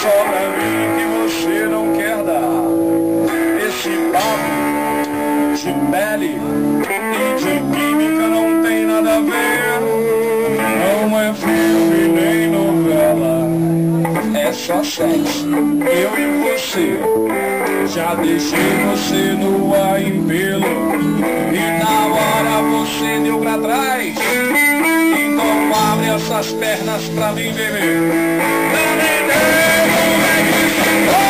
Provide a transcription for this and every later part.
só pra mim que você não quer dar. Esse papo de pele e de química não tem nada a ver. Não é filme nem novela, é só sexo, eu e você. Já deixei você no ar em pelo e na hora você deu pra trás. Então abre essas pernas pra mim, bebê. Não me dê, como é que se vai?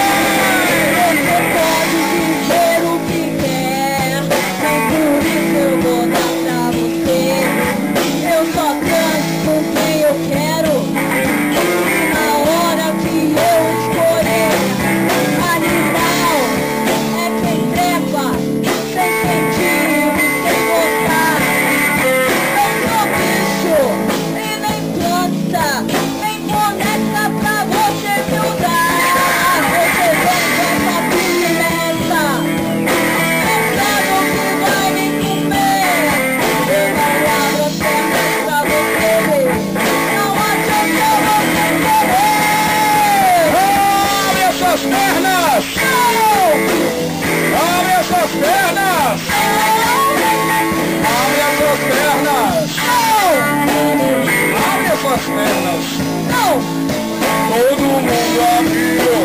Você pode dizer o que quer, nem por isso eu vou dar pra você. Eu só canto com quem eu quero, na hora que eu escolher. Animal é quem trepa, sem sentir e sem gostar. Não sou bicho e nem planta, nem boneca pra você me usar. Você vem com essa pimenta, pensando que vai me comer. Eu não abro as pernas pra você, não adianta você querer. Abre essas pernas! Abre essas pernas! Abre essas pernas! Abre essas pernas! Não! Todo mundo abriu,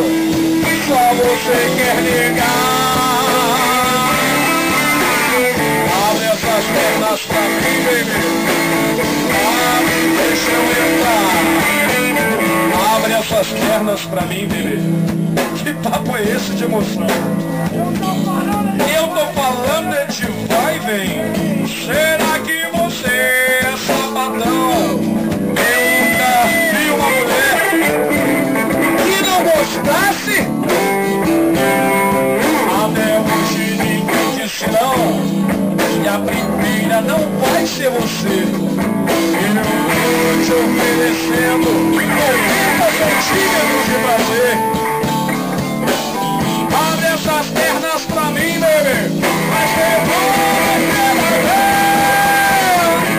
só você quer negar. Abre essas pernas pra mim, baby. Abre, deixa eu entrar. Abre essas pernas pra mim, bebê. Que papo é esse de emoção? Eu tô falando é de vai e vem. Será que você é sapatão? Eu nunca vi uma mulher que não gostasse. Até hoje ninguém disse não. E a primeira não vai ser você. Eu tô te oferecendo 90 centímetros de prazer. Abre essas pernas pra mim, bebê. Mas depois ela vem.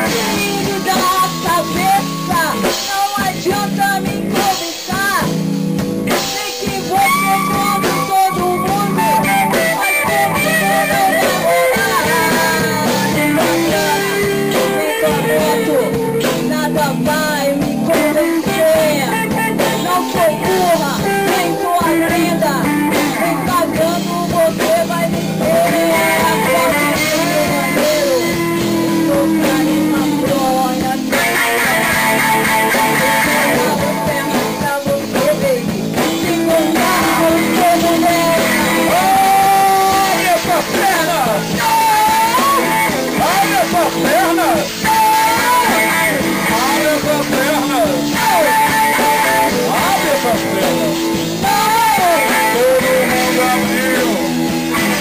Filho da cabeça, não adianta me cobiçar. Sei que você come todo mundo, mas comigo não vai rolar. Nada vai me convencer. Não sou burra, nem sou atenda. Vem pagando, você vai me ter. Sou carinha bronha. Pernas pra você, baby. Se contar, eu sou mulher. Abre essas pernas! Abre essas pernas! Abre essas pernas! Abre essas pernas! Todo mundo abriu,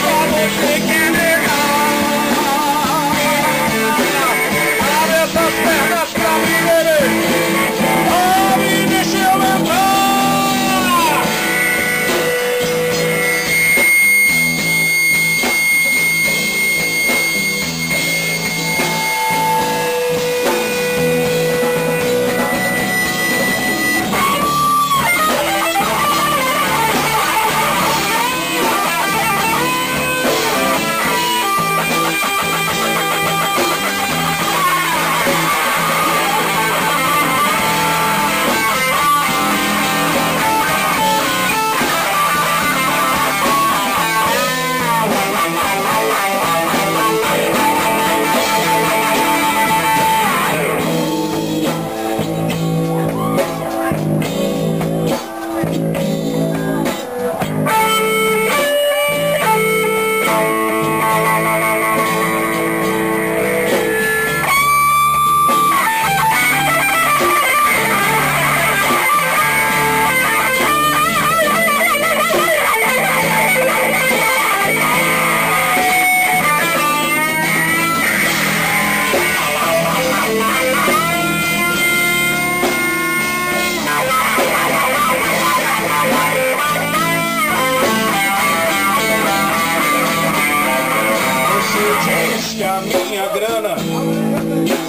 só você quer negar. Abre essas pernas pra mim, bebê. Abre e deixa eu entrar.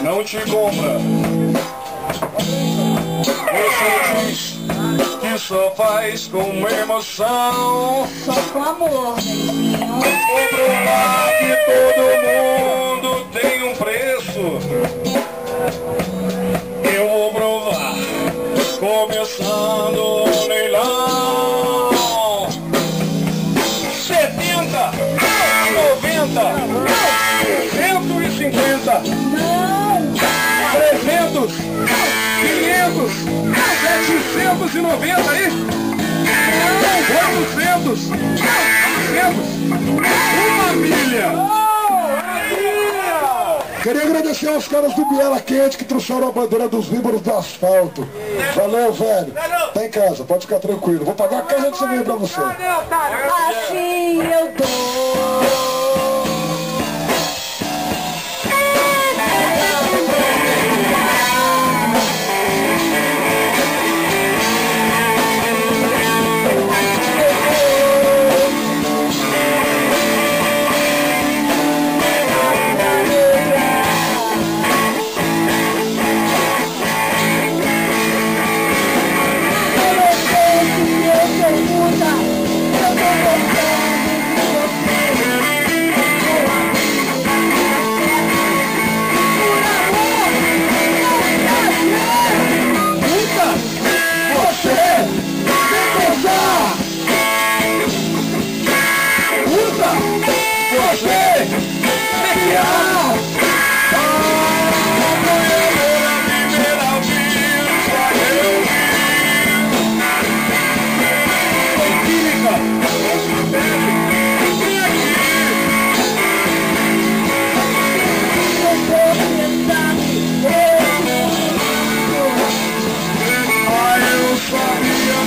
não te compra. Você diz que só faz com emoção. Só com amor, beijinho. Vou provar que todo mundo tem um preço. Eu vou provar, começando o leilão. 70, 90, 150, Não! 300, 500, 790 aí, 400, 400, 1 milha. Queria agradecer aos caras do Biela Quente que trouxeram a bandeira dos Víboros do asfalto. Valeu, velho. Tá em casa, pode ficar tranquilo. Vou pagar a casa de cerveja pra você. Assim eu dou.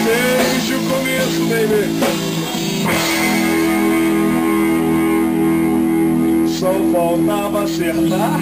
Desde o começo, baby. Só faltava acertar.